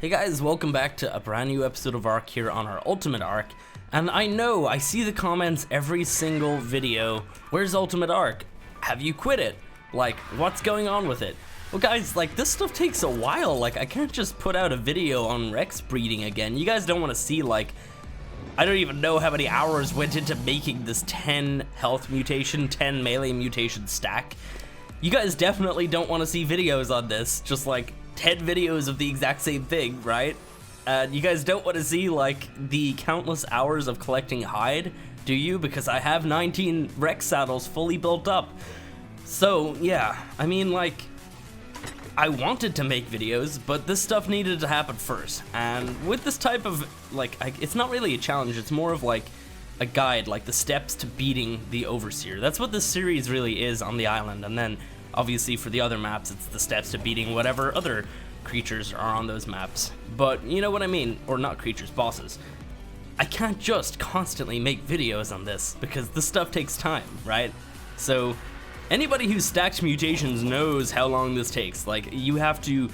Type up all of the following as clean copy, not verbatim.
Hey guys, welcome back to a brand new episode of Arc here on our Ultimate Arc. And I know, I see the comments every single video, where's Ultimate Arc? Have you quit it? Like, what's going on with it? Well guys, like, this stuff takes a while. Like, I can't just put out a video on REXS breeding again. You guys don't want to see, like, I don't even know how many hours went into making this 10 health mutation, 10 melee mutation stack. You guys definitely don't want to see videos on this, just like 10 videos of the exact same thing, right? You guys don't want to see like the countless hours of collecting hide, do you? Because I have 19 REXS saddles fully built up. So yeah, I mean, like, I wanted to make videos, but this stuff needed to happen first. And with this type of, like, it's not really a challenge, it's more of like a guide, like the steps to beating the Overseer. That's what this series really is on the island, and then obviously for the other maps, it's the steps to beating whatever other creatures are on those maps. But you know what I mean, or not creatures, bosses. I can't just constantly make videos on this, because this stuff takes time, right? So anybody who's stacked mutations knows how long this takes. Like, you have to,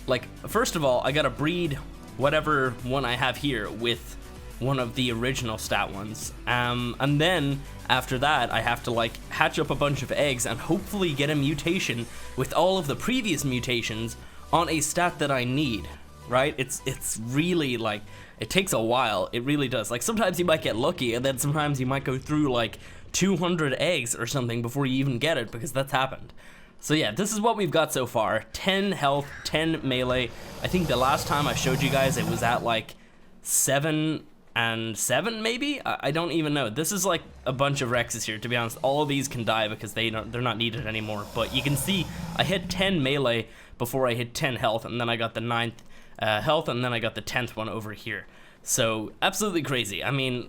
like, first of all, I gotta breed whatever one I have here with one of the original stat ones, and then after that I have to like hatch up a bunch of eggs and hopefully get a mutation with all of the previous mutations on a stat that I need, right? It's really, like, it takes a while. It really does. Like, sometimes you might get lucky, and then sometimes you might go through like 200 eggs or something before you even get it, because that's happened. So yeah, this is what we've got so far. 10 health, 10 melee. I think the last time I showed you guys it was at like 7 and 7 maybe? I don't even know. This is like a bunch of REXs here, to be honest. All of these can die because they're not needed anymore. But you can see I hit 10 melee before I hit 10 health, and then I got the 9th health, and then I got the 10th one over here. So absolutely crazy. I mean,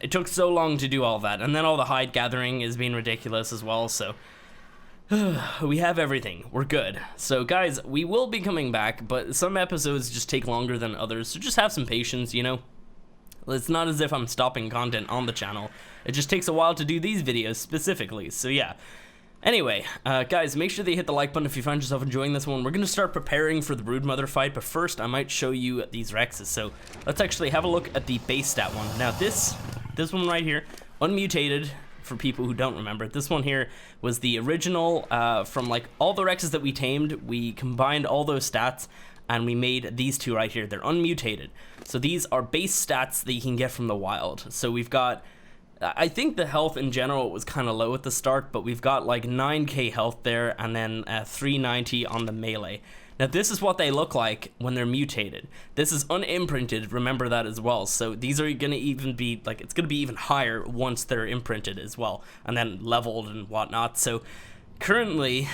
it took so long to do all that, and then all the hide gathering is being ridiculous as well, so we have everything. We're good. So guys, we will be coming back, but some episodes just take longer than others, so just have some patience, you know? It's not as if I'm stopping content on the channel. It just takes a while to do these videos specifically, so yeah. Anyway, guys, make sure that you hit the like button if you find yourself enjoying this one. We're going to start preparing for the Broodmother fight, but first I might show you these REXs. So let's actually have a look at the base stat one. Now this one right here, unmutated, for people who don't remember, this one here was the original from like all the REXs that we tamed. We combined all those stats and we made these two right here. They're unmutated. So these are base stats that you can get from the wild. So we've got, I think the health in general was kind of low at the start, but we've got like 9k health there, and then 390 on the melee. Now this is what they look like when they're mutated. This is unimprinted, remember that as well. So these are gonna even be, like, it's gonna be even higher once they're imprinted as well, and then leveled and whatnot. So currently,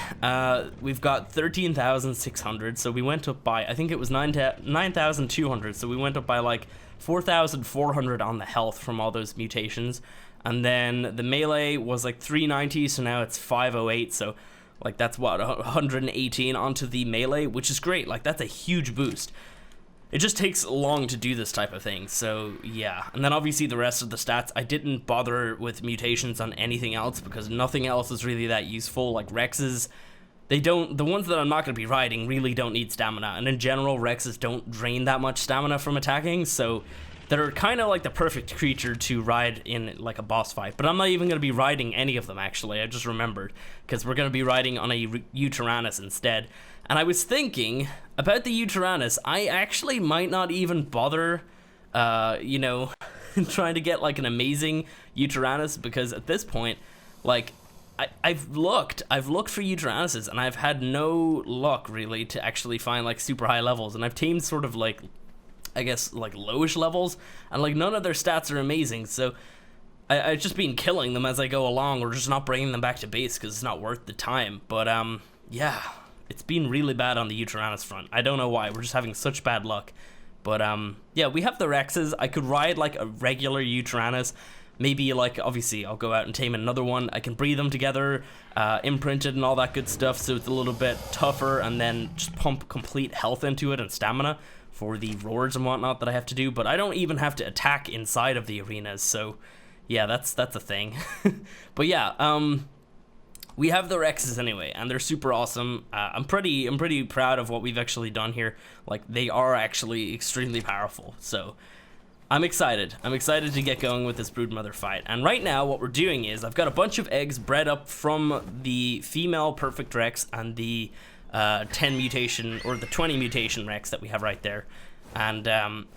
we've got 13,600, so we went up by, I think it was 9,200, so we went up by like 4,400 on the health from all those mutations. And then the melee was like 390, so now it's 508, so like that's what, 118 onto the melee, which is great. Like, that's a huge boost. It just takes long to do this type of thing, so yeah. And then obviously the rest of the stats, I didn't bother with mutations on anything else because nothing else is really that useful. Like REXs, the ones that I'm not going to be riding really don't need stamina, and in general REXs don't drain that much stamina from attacking, so they're kind of like the perfect creature to ride in like a boss fight. But I'm not even going to be riding any of them, actually. I just remembered, because we're going to be riding on a Utyrannus instead. And I was thinking about the Utyrannus, I actually might not even bother, you know, trying to get like an amazing Utyrannus, because at this point, like, I've looked for Utyrannuses, and I've had no luck really to actually find like super high levels, and I've tamed sort of like, I guess, like lowish levels, and like none of their stats are amazing, so I've just been killing them as I go along, or just not bringing them back to base because it's not worth the time. But yeah, it's been really bad on the Utyrannus front. I don't know why, we're just having such bad luck. But yeah, we have the REXs. I could ride like a regular Utyrannus, maybe like, obviously I'll go out and tame another one. I can breed them together, imprinted and all that good stuff, so it's a little bit tougher, and then just pump complete health into it and stamina for the roars and whatnot that I have to do. But I don't even have to attack inside of the arenas, so yeah, that's a thing. But yeah, we have the REXs anyway, and they're super awesome. I'm pretty proud of what we've actually done here. Like, they are actually extremely powerful, so I'm excited. I'm excited to get going with this Broodmother fight. And right now, what we're doing is I've got a bunch of eggs bred up from the female perfect Rex and the 10 mutation, or the 20 mutation Rex that we have right there. And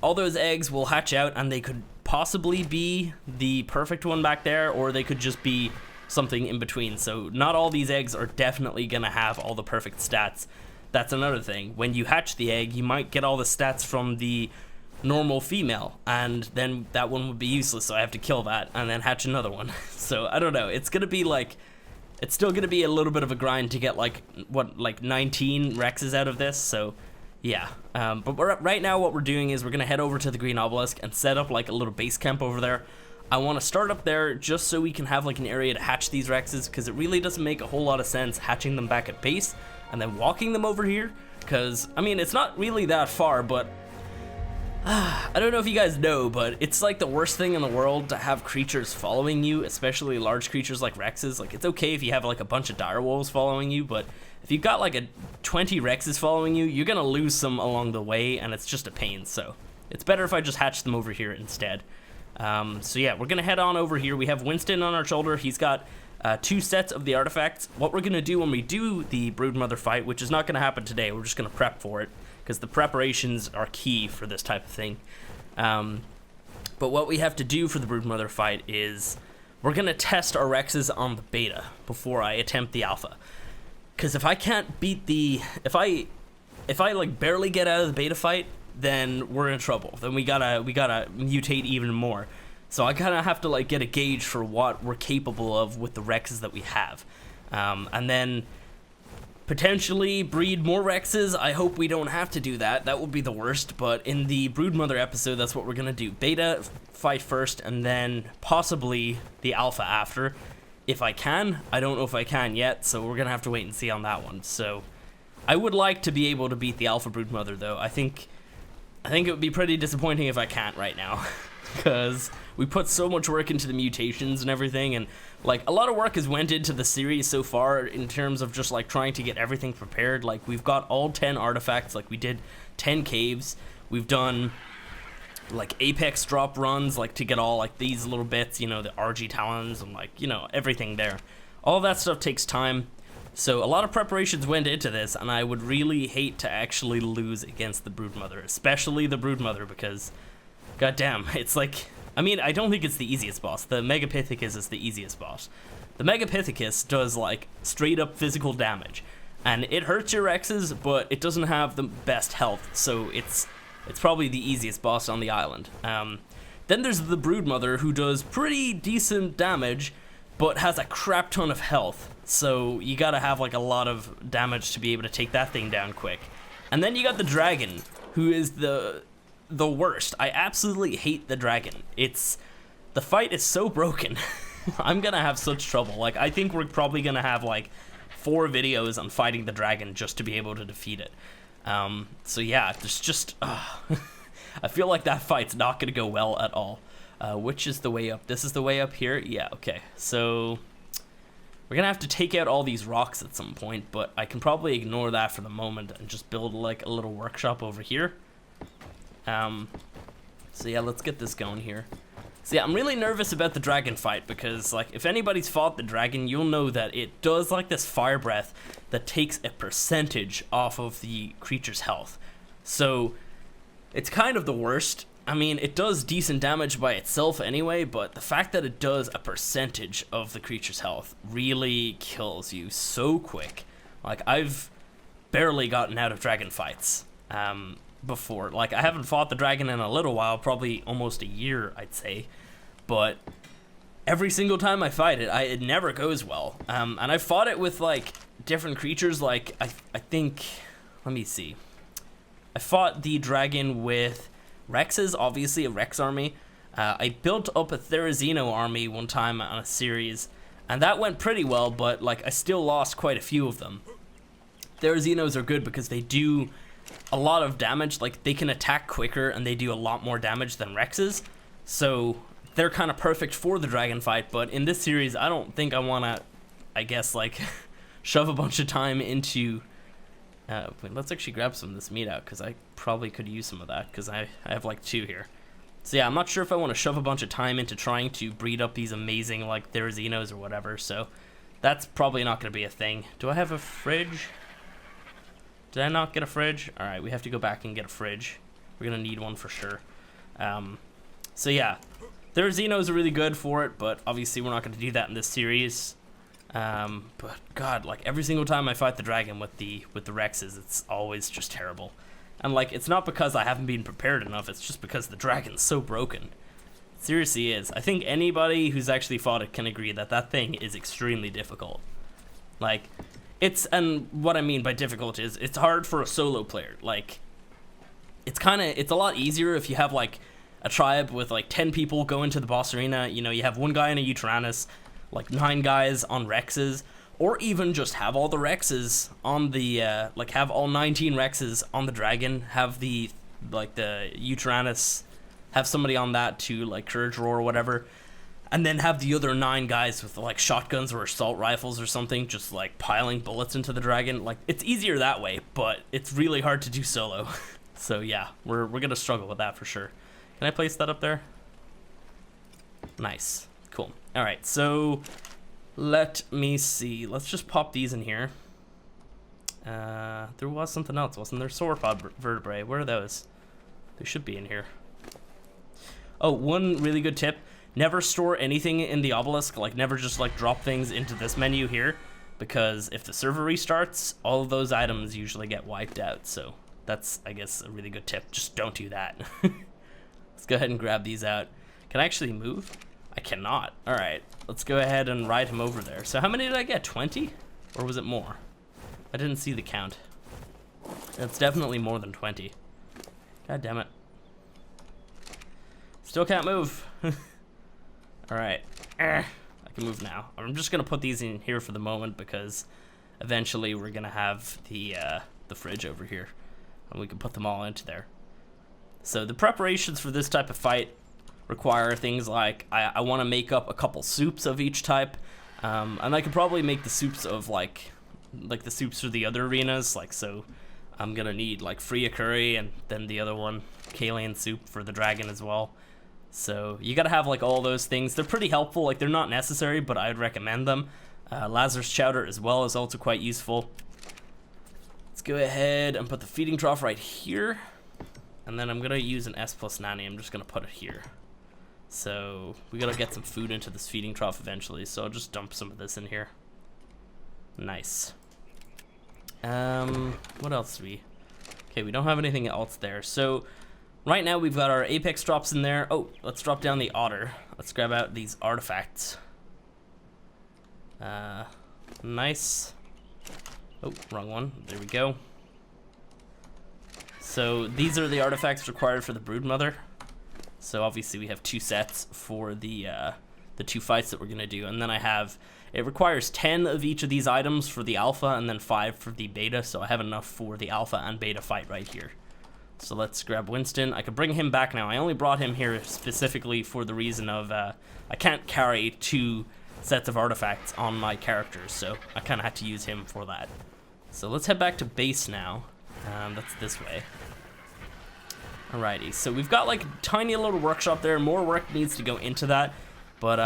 all those eggs will hatch out, and they could possibly be the perfect one back there, or they could just be something in between. So not all these eggs are definitely gonna have all the perfect stats. That's another thing. When you hatch the egg, you might get all the stats from the normal female, and then that one would be useless, so I have to kill that and then hatch another one. So I don't know, it's gonna be like, it's still gonna be a little bit of a grind to get like 19 Rexes out of this. So yeah, but right now what we're doing is we're gonna head over to the Green Obelisk and set up like a little base camp over there. I want to start up there just so we can have like an area to hatch these Rexes, because it really doesn't make a whole lot of sense hatching them back at base and then walking them over here, because I mean, it's not really that far, but I don't know if you guys know, but it's like the worst thing in the world to have creatures following you, especially large creatures like Rexes. Like, it's okay if you have like a bunch of direwolves following you, but if you've got like 20 Rexes following you, you're gonna lose some along the way, and it's just a pain. So it's better if I just hatch them over here instead. So yeah, we're gonna head on over here. We have Winston on our shoulder. He's got 2 sets of the artifacts. What we're gonna do when we do the Broodmother fight, which is not gonna happen today, we're just gonna prep for it, because the preparations are key for this type of thing. But what we have to do for the Broodmother fight is we're gonna test our Rexes on the beta before I attempt the alpha. Because if I can't beat the, if I like barely get out of the beta fight, then we're in trouble. Then we gotta mutate even more. So I kind of have to like get a gauge for what we're capable of with the Rexes that we have, and then potentially breed more Rexes. I hope we don't have to do that. That would be the worst. But in the Broodmother episode, that's what we're gonna do. Beta fight first, and then possibly the alpha after, if I can. I don't know if I can yet, so we're gonna have to wait and see on that one. So I would like to be able to beat the alpha Broodmother, though. I think it would be pretty disappointing if I can't right now, because we put so much work into the mutations and everything, and like a lot of work has went into the series so far in terms of just like trying to get everything prepared. Like, we've got all 10 artifacts, like we did 10 caves, we've done like apex drop runs, like to get all like these little bits, you know, the RG talons and like, you know, everything there. All that stuff takes time. So a lot of preparations went into this, and I would really hate to actually lose against the Broodmother, especially the Broodmother, because goddamn, it's like, I mean, I don't think it's the easiest boss. The Megapithecus is the easiest boss. The Megapithecus does like straight up physical damage, and it hurts your Rexes, but it doesn't have the best health, so it's probably the easiest boss on the island. Then there's the Broodmother, who does pretty decent damage, but has a crap ton of health, so you gotta have like a lot of damage to be able to take that thing down quick. And then you got the dragon, who is the worst. I absolutely hate the dragon. The fight is so broken. I'm gonna have such trouble. Like, I think we're probably gonna have like 4 videos on fighting the dragon just to be able to defeat it. So yeah, there's just I feel like that fight's not gonna go well at all. Which is the way up? This is the way up here? Yeah, okay. So we're gonna have to take out all these rocks at some point, but I can probably ignore that for the moment and just build like a little workshop over here. So yeah, let's get this going here. So yeah, I'm really nervous about the dragon fight, because like, if anybody's fought the dragon, you'll know that it does like this fire breath that takes a percentage off of the creature's health. So it's kind of the worst. I mean, it does decent damage by itself anyway, but the fact that it does a percentage of the creature's health really kills you so quick. Like, I've barely gotten out of dragon fights before. Like, I haven't fought the dragon in a little while, probably almost a year, I'd say. But every single time I fight it, it never goes well. And I fought it with like different creatures. Like, I think, let me see. I fought the dragon with Rexes, obviously a Rex army. I built up a Therizino army one time on a series, and that went pretty well, but like, I still lost quite a few of them. Therizinos are good because they do a lot of damage. Like, they can attack quicker and they do a lot more damage than Rexes, so they're kind of perfect for the dragon fight. But in this series, I don't think I want to I guess, like, shove a bunch of time into... wait, let's actually grab some of this meat out, because I probably could use some of that, because I have, like, 2 here. So yeah, I'm not sure if I want to shove a bunch of time into trying to breed up these amazing, like, Therazinos or whatever, so that's probably not going to be a thing. Do I have a fridge? Did I not get a fridge? Alright, we have to go back and get a fridge. We're going to need one for sure. So yeah, Therazinos are really good for it, but obviously we're not going to do that in this series. But God, like, every single time I fight the dragon with the REXs, it's always just terrible. And, like, it's not because I haven't been prepared enough, it's just because the dragon's so broken. It seriously is. I think anybody who's actually fought it can agree that that thing is extremely difficult. Like, and what I mean by difficult is, it's hard for a solo player. Like, it's a lot easier if you have, like, a tribe with, like, 10 people go into the boss arena. You know, you have 1 guy in a Uteranus, like 9 guys on REXs, or even just have all the REXs on the, like, have all 19 REXs on the dragon, have the, like, the Uteranus, have somebody on that to, like, Courage Roar or whatever, and then have the other 9 guys with, like, shotguns or assault rifles or something, just, like, piling bullets into the dragon. Like, it's easier that way, but it's really hard to do solo. So yeah, we're gonna struggle with that for sure. Can I place that up there? Nice. Cool. Alright, so let me see. Let's just pop these in here. There was something else, wasn't there? Sauropod vertebrae. Where are those? They should be in here. Oh, one really good tip. Never store anything in the obelisk. Like, never just, like, drop things into this menu here. Because if the server restarts, all of those items usually get wiped out. So that's, I guess, a really good tip. Just don't do that. Let's go ahead and grab these out. Can I actually move? I cannot. Alright, let's go ahead and ride him over there. So how many did I get? 20? Or was it more? I didn't see the count. It's definitely more than 20. God damn it. Still can't move. Alright. I can move now. I'm just going to put these in here for the moment because eventually we're going to have the fridge over here. And we can put them all into there. So the preparations for this type of fight require things like I want to make up a couple soups of each type, and I could probably make the soups of like the soups for the other arenas. Like, so I'm gonna need like Freya curry and then the other one, Kalian soup for the dragon as well. So you gotta have like all those things. They're pretty helpful. Like, they're not necessary, but I'd recommend them. Lazarus chowder as well is also quite useful. Let's go ahead and put the feeding trough right here, and then I'm gonna use an S plus nanny. I'm just gonna put it here. So we gotta get some food into this feeding trough eventually, so I'll just dump some of this in here. Nice. What else do we... Okay, we don't have anything else there. So right now we've got our apex drops in there. Oh, let's drop down the otter. Let's grab out these artifacts. Nice. Oh, wrong one. There we go. So these are the artifacts required for the Broodmother. So obviously we have 2 sets for the 2 fights that we're gonna do, and then it requires 10 of each of these items for the alpha, and then 5 for the beta. So I have enough for the alpha and beta fight right here. So let's grab Winston. I could bring him back now. I only brought him here specifically for the reason of I can't carry 2 sets of artifacts on my characters, so I kind of had to use him for that. So let's head back to base now. That's this way. Alrighty, so we've got like a tiny little workshop there. More work needs to go into that, but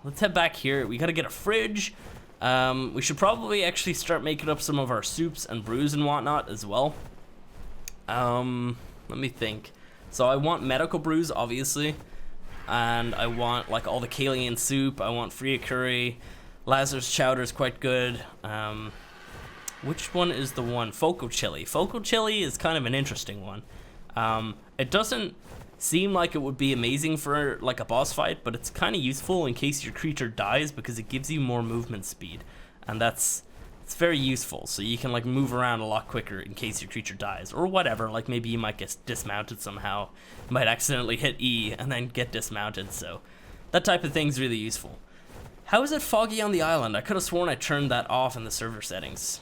let's head back here. We gotta get a fridge. We should probably actually start making up some of our soups and brews and whatnot as well. Let me think. So I want medical brews, obviously, and I want like all the Kalian soup. I want Freya curry. Lazarus chowder is quite good. Which one is the one? Foco chili. Foco chili is kind of an interesting one. It doesn't seem like it would be amazing for like a boss fight, but it's kind of useful in case your creature dies because it gives you more movement speed, and it's very useful. So you can like move around a lot quicker in case your creature dies or whatever. Like maybe you might get dismounted somehow, you might accidentally hit E and then get dismounted. So that type of thing's really useful. How is it foggy on the island? I could have sworn I turned that off in the server settings.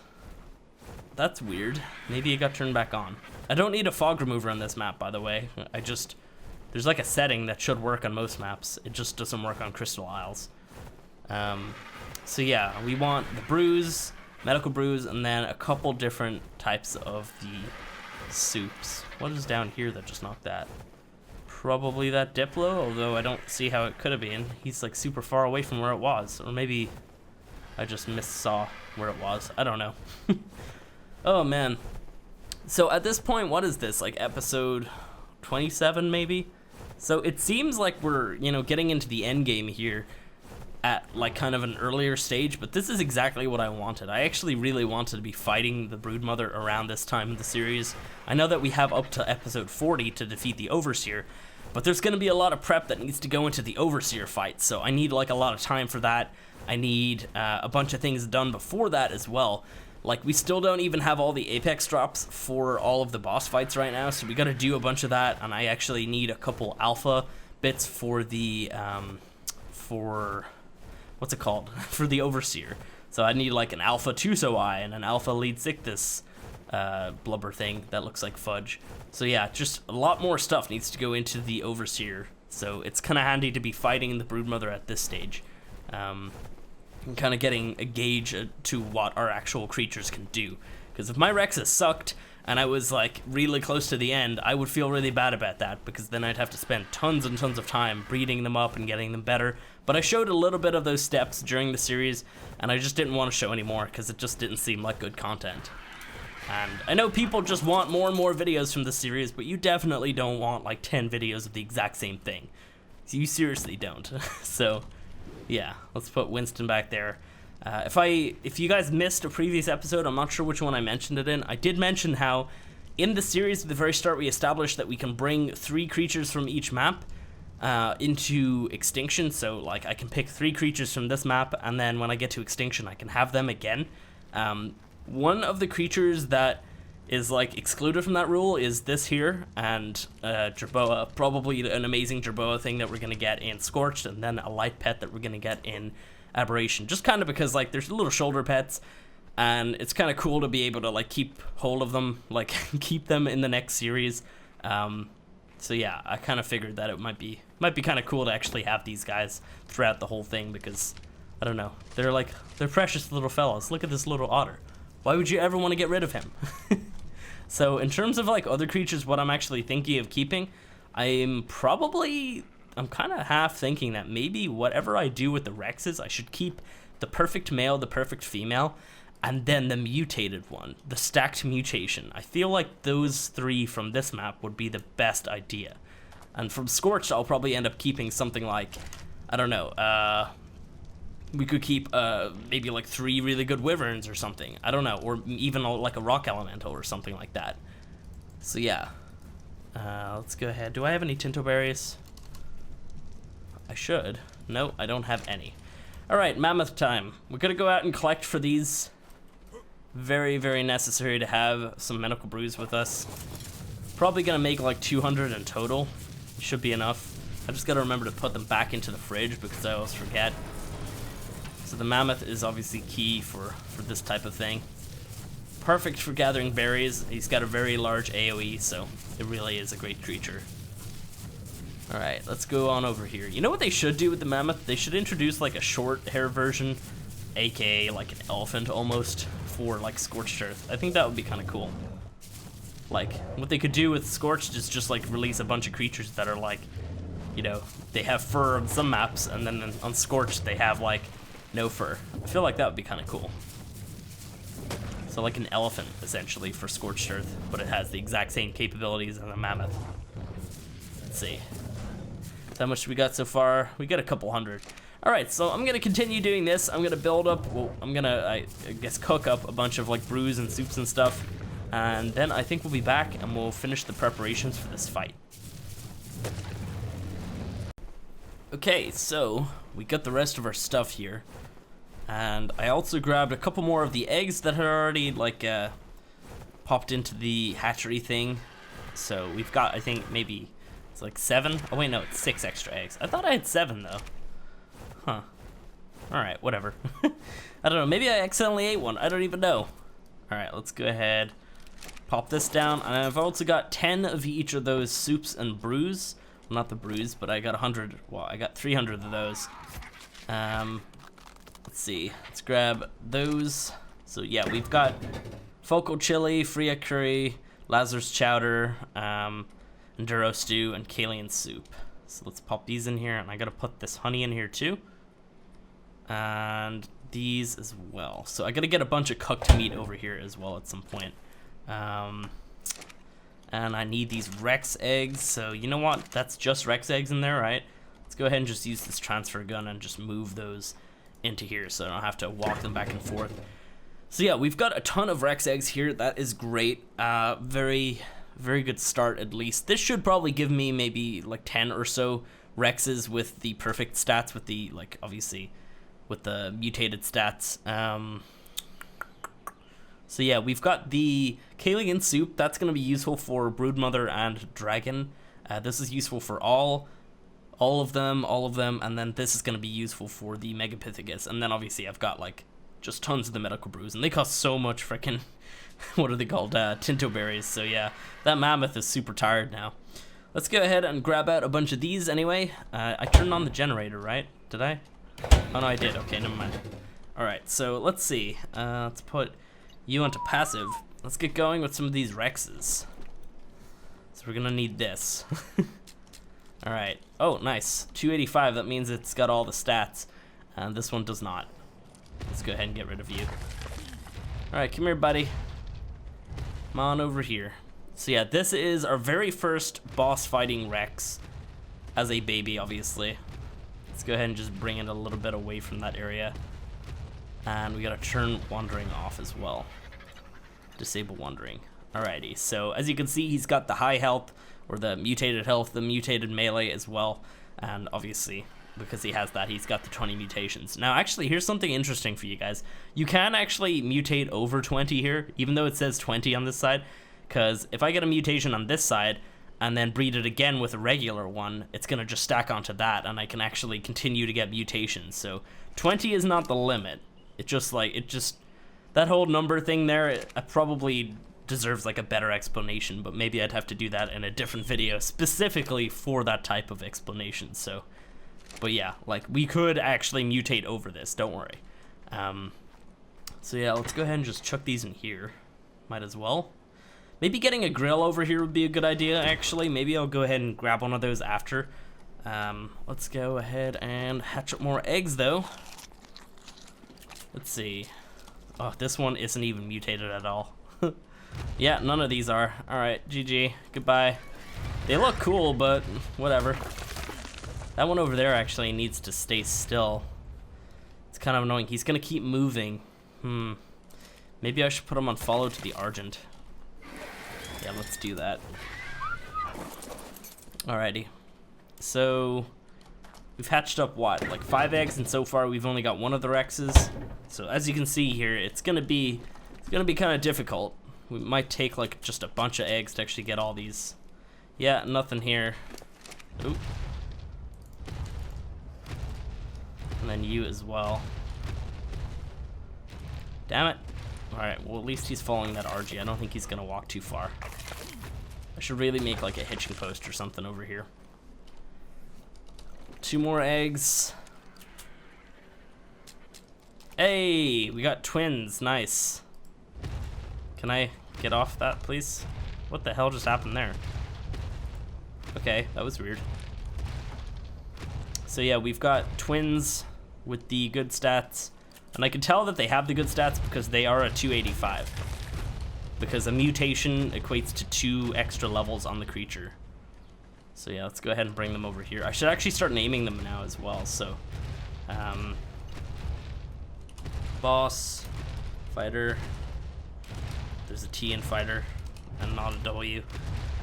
That's weird. Maybe it got turned back on. I don't need a fog remover on this map, by the way. There's like a setting that should work on most maps. It just doesn't work on Crystal Isles. So yeah, we want the brews, medical brews, and then a couple different types of the soups. What is down here that just knocked that? Probably that Diplo, although I don't see how it could have been. He's like super far away from where it was, or maybe I just missaw where it was. I don't know. Oh man. So at this point, what is this, like episode 27 maybe? So it seems like we're, you know, getting into the end game here at like kind of an earlier stage, but this is exactly what I wanted. I actually really wanted to be fighting the Broodmother around this time of the series. I know that we have up to episode 40 to defeat the Overseer, but there's going to be a lot of prep that needs to go into the Overseer fight, so I need like a lot of time for that. I need a bunch of things done before that as well. Like, we still don't even have all the Apex drops for all of the boss fights right now, so we got to do a bunch of that, and I actually need a couple alpha bits for the, what's it called? For the Overseer. So I need like an alpha Tuso Eye and an alpha Lead Sickness blubber thing that looks like fudge. So yeah, just a lot more stuff needs to go into the Overseer. So it's kind of handy to be fighting the Broodmother at this stage. And kind of getting a gauge to what our actual creatures can do. Because if my REXS sucked and I was like really close to the end, I would feel really bad about that, because then I'd have to spend tons and tons of time breeding them up and getting them better. But I showed a little bit of those steps during the series, and I just didn't want to show anymore because it just didn't seem like good content. And I know people just want more and more videos from the series, but you definitely don't want like 10 videos of the exact same thing. You seriously don't. So yeah, let's put Winston back there. If you guys missed a previous episode, I'm not sure which one I mentioned it in. I did mention how in the series at the very start we established that we can bring 3 creatures from each map into extinction. So like I can pick 3 creatures from this map, and then when I get to extinction I can have them again. One of the creatures that is like excluded from that rule is this here, and Jerboa, probably an amazing Jerboa thing that we're gonna get in Scorched, and then a light pet that we're gonna get in Aberration, just kind of because like there's little shoulder pets, and it's kind of cool to be able to like keep hold of them, like keep them in the next series. So yeah, I kind of figured that it might be kind of cool to actually have these guys throughout the whole thing, because I don't know, they're precious little fellas. Look at this little otter. Why would you ever want to get rid of him? So in terms of like other creatures, what I'm actually thinking of keeping, I'm kind of half thinking that maybe whatever I do with the REXs, I should keep the perfect male, the perfect female, and then the mutated one, the stacked mutation. I feel like those 3 from this map would be the best idea. And from Scorched, I'll probably end up keeping something like, I don't know, we could keep maybe like 3 really good wyverns or something. I don't know, or even like a rock elemental or something like that. So yeah, let's go ahead. Do I have any Tinto berries? I should. No, I don't have any. All right, mammoth time. We're gonna go out and collect for these. Very, very necessary to have some medical brews with us. Probably gonna make like 200 in total. Should be enough. I just gotta remember to put them back into the fridge because I always forget. So the mammoth is obviously key for this type of thing. Perfect for gathering berries. He's got a very large AoE, so it really is a great creature. Alright, let's go on over here. You know what they should do with the mammoth? They should introduce like a short hair version, aka like an elephant almost, for like Scorched Earth. I think that would be kind of cool. Like, what they could do with Scorched is just like release a bunch of creatures that are like, you know, they have fur on some maps, and then on Scorched they have like no fur. I feel like that would be kind of cool. So like an elephant essentially for Scorched Earth, but it has the exact same capabilities as a mammoth. Let's see. How much we got so far? We got a couple hundred. All right, so I'm gonna continue doing this. I'm gonna build up, well, I guess cook up a bunch of like brews and soups and stuff. And then I think we'll be back and we'll finish the preparations for this fight. Okay, so we got the rest of our stuff here. And I also grabbed a couple more of the eggs that had already like popped into the hatchery thing. So we've got, I think maybe it's like 7. Oh wait, no, it's 6 extra eggs. I thought I had 7 though. Huh. Alright, whatever. I don't know, maybe I accidentally ate one. I don't even know. Alright, let's go ahead. Pop this down. And I've also got 10 of each of those soups and brews. Well, not the brews, but I got 100. Well, I got 300 of those. Let's see. Let's grab those. So yeah, we've got Focal Chili, Fria Curry, Lazarus Chowder, Enduro Stew, and Kalian Soup. So let's pop these in here, and I gotta put this honey in here too. And these as well. So I gotta get a bunch of cooked meat over here as well at some point. And I need these REXS eggs. So you know what? That's just REXS eggs in there, right? Let's go ahead and just use this transfer gun and just move those into here so I don't have to walk them back and forth. So yeah, we've got a ton of REXS eggs here. That is great. Very good start at least. This should probably give me maybe like 10 or so REXs with the perfect stats, with the, like, obviously with the mutated stats. So yeah, we've got the Kalian Soup. That's going to be useful for Broodmother and Dragon. This is useful for all of them, and then this is going to be useful for the Megapithecus. And then obviously I've got like just tons of the medical brews, and they cost so much freaking, what are they called, Tinto berries. So yeah, that mammoth is super tired now. Let's go ahead and grab out a bunch of these anyway. I turned on the generator, right? Did I? Oh no, I did. Okay, never mind. Alright, so let's see. Let's put you onto passive. Let's get going with some of these REXs. So we're gonna need this. Alright. Oh, nice. 285, that means it's got all the stats. And this one does not. Let's go ahead and get rid of you. Alright, come here, buddy. Come on over here. So yeah, this is our very first boss fighting REXS. As a baby, obviously. Let's go ahead and just bring it a little bit away from that area. And we gotta turn wandering off as well. Disable wandering. Alrighty, so as you can see, he's got the high health, or the mutated health, the mutated melee as well. And obviously, because he has that, he's got the 20 mutations. Now actually, here's something interesting for you guys. You can actually mutate over 20 here, even though it says 20 on this side. Because if I get a mutation on this side, and then breed it again with a regular one, it's gonna just stack onto that, and I can actually continue to get mutations. So 20 is not the limit. It just that whole number thing there, it probably deserves like a better explanation, but maybe I'd have to do that in a different video specifically for that type of explanation. So, but yeah, like we could actually mutate over this, don't worry. So yeah, let's go ahead and just chuck these in here. Might as well. Maybe getting a grill over here would be a good idea, actually. Maybe I'll go ahead and grab one of those after. Let's go ahead and hatch up more eggs, though. Let's see. Oh, this one isn't even mutated at all. Yeah, none of these are. Alright, GG. Goodbye. They look cool, but whatever. That one over there actually needs to stay still. It's kind of annoying. He's going to keep moving. Maybe I should put him on follow to the Argent. Yeah, let's do that. Alrighty. So we've hatched up what, like 5 eggs, and so far we've only got one of the REXs. So as you can see here, it's gonna be kind of difficult. We might take like just a bunch of eggs to actually get all these. Yeah, nothing here. Oop. And then you as well. Damn it. Alright, well at least he's following that RG. I don't think he's gonna walk too far. I should really make like a hitching post or something over here. 2 more eggs. Hey, we got twins, nice. Can I get off that, please? What the hell just happened there? Okay, that was weird. So yeah, we've got twins with the good stats. And I can tell that they have the good stats because they are a 285. Because a mutation equates to 2 extra levels on the creature. So yeah, let's go ahead and bring them over here. I should actually start naming them now as well. So, boss, fighter. There's a T in fighter and not a W.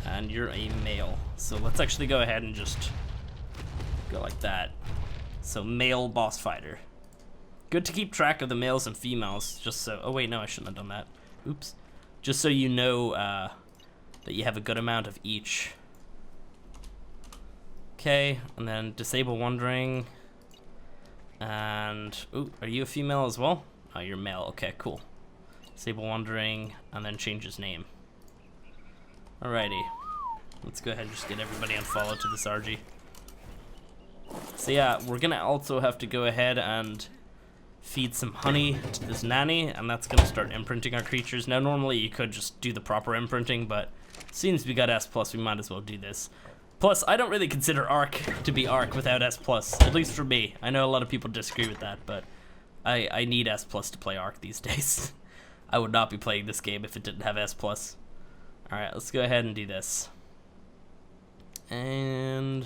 And you're a male. So let's actually go ahead and just go like that. So male boss fighter. Good to keep track of the males and females, just so... Oh wait, no, I shouldn't have done that. Oops. Just so you know that you have a good amount of each. Okay, and then disable wandering. And... Ooh, are you a female as well? Oh, you're male. Okay, cool. Disable wandering, and then change his name. Alrighty. Let's go ahead and just get everybody on follow to this RG. So yeah, we're gonna also have to go ahead and feed some honey to this nanny, and that's gonna start imprinting our creatures. Now, normally you could just do the proper imprinting, but since we got S+, we might as well do this. Plus, I don't really consider Arc to be Arc without S+, at least for me. I know a lot of people disagree with that, but I need S+ to play Arc these days. I would not be playing this game if it didn't have S+. Alright, let's go ahead and do this. And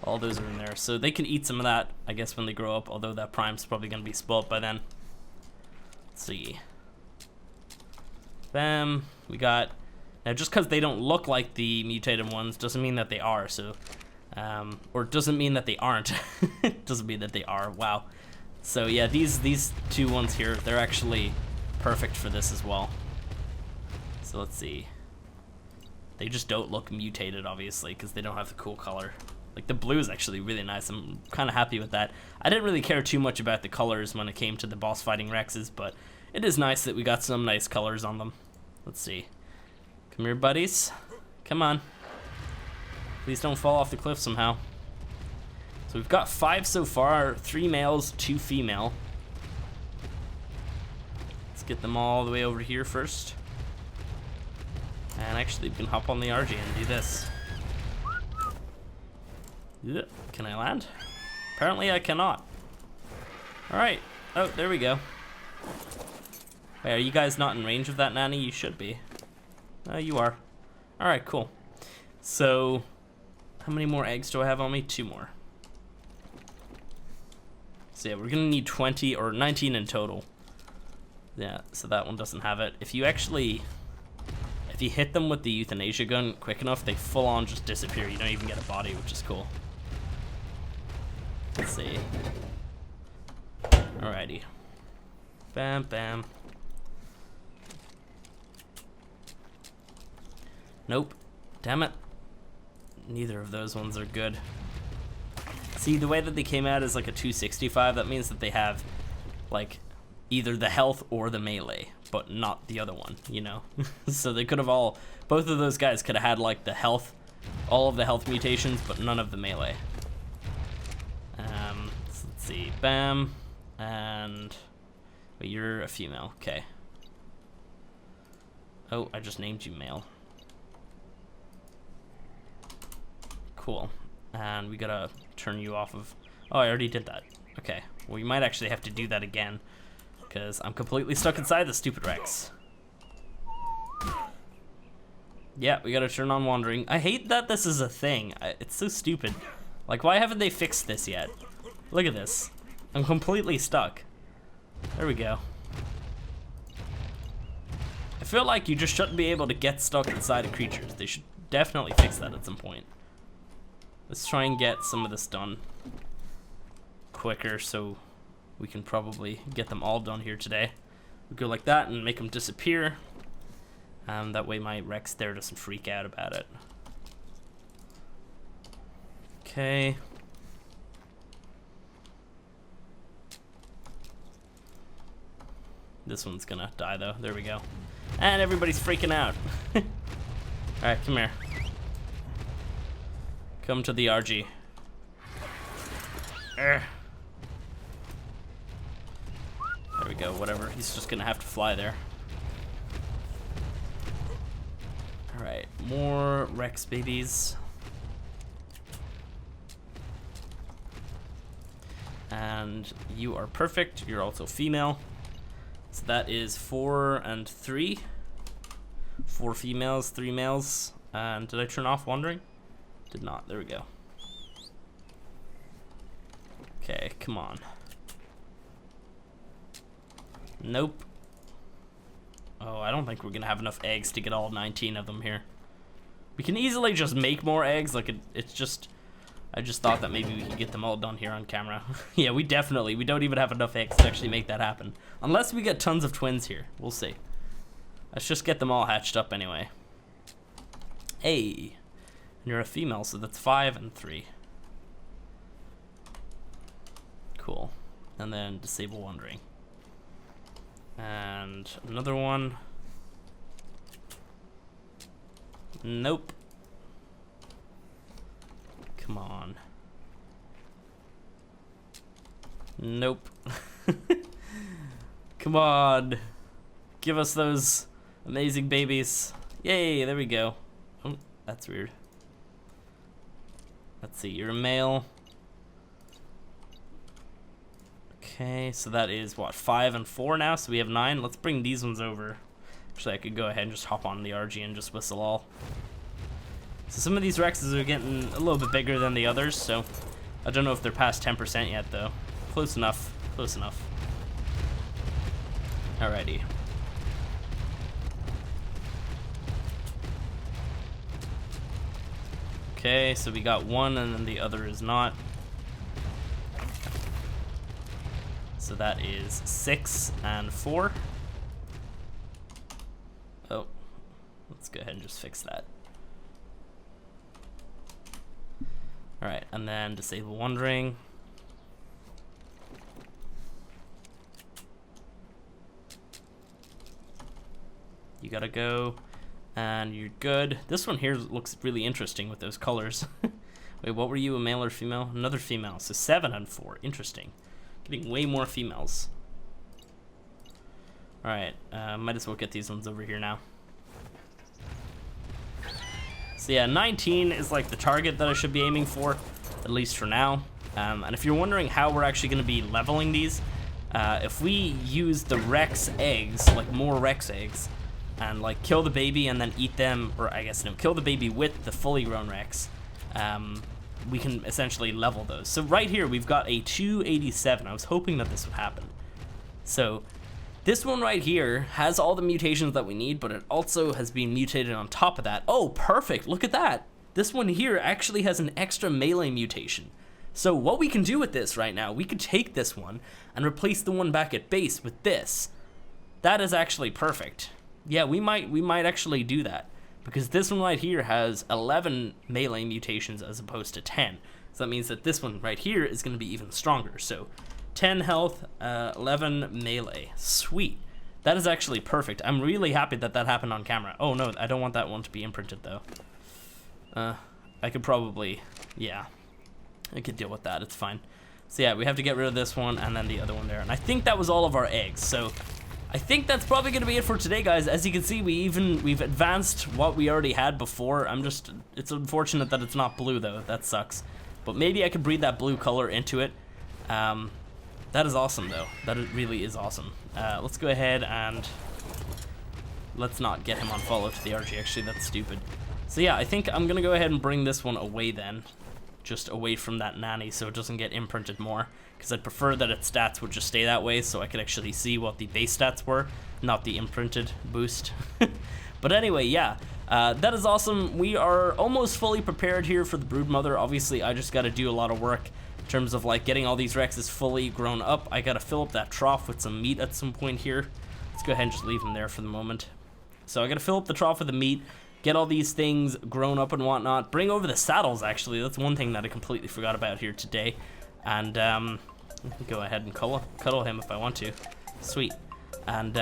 all those are in there. So they can eat some of that, I guess, when they grow up, although that prime's probably going to be spoilt by then. Let's see. Bam. We got... Now, just because they don't look like the mutated ones doesn't mean that they are, so... or doesn't mean that they aren't. Doesn't mean that they are. Wow. So, yeah, these two ones here, they're actually perfect for this as well. So, let's see. They just don't look mutated, obviously, because they don't have the cool color. Like, the blue is actually really nice. I'm kind of happy with that. I didn't really care too much about the colors when it came to the boss fighting Rexes, but it is nice that we got some nice colors on them. Let's see. Come here, buddies. Come on. Please don't fall off the cliff somehow. So we've got 5 so far, 3 males, 2 female. Let's get them all the way over here first. And actually, we can hop on the RG and do this. Can I land? Apparently I cannot. Alright. Oh, there we go. Wait, are you guys not in range of that nanny? You should be. You are. Alright, cool. So, how many more eggs do I have on me? 2 more. So yeah, we're gonna need 20 or 19 in total. Yeah, so that one doesn't have it. If you hit them with the euthanasia gun quick enough, they full on just disappear. You don't even get a body, which is cool. Let's see. Alrighty. Bam, bam. Nope. Damn it. Neither of those ones are good. See, the way that they came out is like a 265. That means that they have, like, either the health or the melee, but not the other one, you know? So they could have both of those guys could have had, like, the health, all of the health mutations, but none of the melee. So let's see. Bam. And... Wait, you're a female. Okay. Oh, I just named you male. Cool. And we gotta turn you off of... Oh, I already did that. Okay. Well, we might actually have to do that again, because I'm completely stuck inside the stupid Rex. Yeah, we gotta turn on wandering. I hate that this is a thing. It's so stupid. Like, why haven't they fixed this yet? Look at this. I'm completely stuck. There we go. I feel like you just shouldn't be able to get stuck inside of creatures. They should definitely fix that at some point. Let's try and get some of this done quicker so we can probably get them all done here today. We go like that and make them disappear. That way my Rex there doesn't freak out about it. Okay. This one's gonna die though. There we go. And everybody's freaking out. Alright, come here. Come to the RG. There we go, whatever. He's just gonna have to fly there. Alright, more Rex babies. And you are perfect. You're also female. So that is 4 and 3. 4 females, 3 males. And did I turn off wandering? Did not. There we go. Okay, come on. Nope. Oh, I don't think we're gonna have enough eggs to get all 19 of them here. We can easily just make more eggs. Like, it's just... I just thought that maybe we could get them all done here on camera. Yeah, we don't even have enough eggs to actually make that happen. Unless we get tons of twins here. We'll see. Let's just get them all hatched up anyway. Hey. And you're a female, so that's 5 and 3. Cool. And then disable wandering. And another one. Nope. Come on. Nope. Come on. Give us those amazing babies. Yay, there we go. Oh, that's weird. Let's see, you're a male. Okay, so that is what, 5 and 4 now, so we have 9. Let's bring these ones over. Actually, I could go ahead and just hop on the RG and just whistle all. So some of these REXs are getting a little bit bigger than the others, so I don't know if they're past 10% yet, though. Close enough, close enough. Alrighty. Okay, so we got one and then the other is not. So that is 6 and 4. Oh, let's go ahead and just fix that. Alright, and then disable wandering. You gotta go, and you're good. This one here looks really interesting with those colors. Wait, what were you, a male or female? Another female, so 7 and 4, interesting. Getting way more females. Alright, might as well get these ones over here now. So yeah, 19 is like the target that I should be aiming for, at least for now. And if you're wondering how we're actually going to be leveling these, if we use the REXS eggs, like more REXS eggs, and like kill the baby and then eat them, or I guess no, kill the baby with the fully grown REXS, we can essentially level those. So right here we've got a 287. I was hoping that this would happen. So this one right here has all the mutations that we need, but it also has been mutated on top of that. Oh, perfect, look at that. This one here actually has an extra melee mutation. So what we can do with this right now, we could take this one and replace the one back at base with this. That is actually perfect. Yeah, we might actually do that, because this one right here has 11 melee mutations as opposed to 10. So that means that this one right here is going to be even stronger. So 10 health, 11 melee. Sweet. That is actually perfect. I'm really happy that that happened on camera. Oh no, I don't want that one to be imprinted though. I could probably, yeah, I could deal with that. It's fine. So yeah, we have to get rid of this one and then the other one there. And I think that was all of our eggs. So I think that's probably going to be it for today, guys. As you can see, we've advanced what we already had before. It's unfortunate that it's not blue though. That sucks. But maybe I could breed that blue color into it. That is awesome though. That really is awesome. Let's go ahead and let's not get him on follow to the RG. Actually, that's stupid. So yeah, I think I'm gonna go ahead and bring this one away then, just away from that nanny, so it doesn't get imprinted more. Because I'd prefer that its stats would just stay that way, so I could actually see what the base stats were, not the imprinted boost. But anyway, yeah, that is awesome. We are almost fully prepared here for the Broodmother. Obviously, I just got to do a lot of work in terms of like getting all these REXs fully grown up. I got to fill up that trough with some meat at some point here. Let's go ahead and just leave them there for the moment. So I got to fill up the trough with the meat, get all these things grown up and whatnot. Bring over the saddles, actually. That's one thing that I completely forgot about here today. And go ahead and cuddle him if I want to. Sweet. And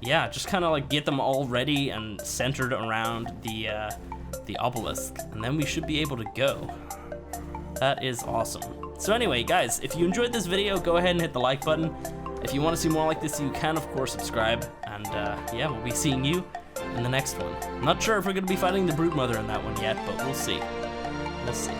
yeah, just kind of like get them all ready and centered around the obelisk, and then we should be able to go. That is awesome. So anyway, guys, if you enjoyed this video, go ahead and hit the like button. If you want to see more like this, you can of course subscribe. And yeah, we'll be seeing you in the next one. I'm not sure if we're going to be fighting the Broodmother in that one yet, but we'll see. We'll see.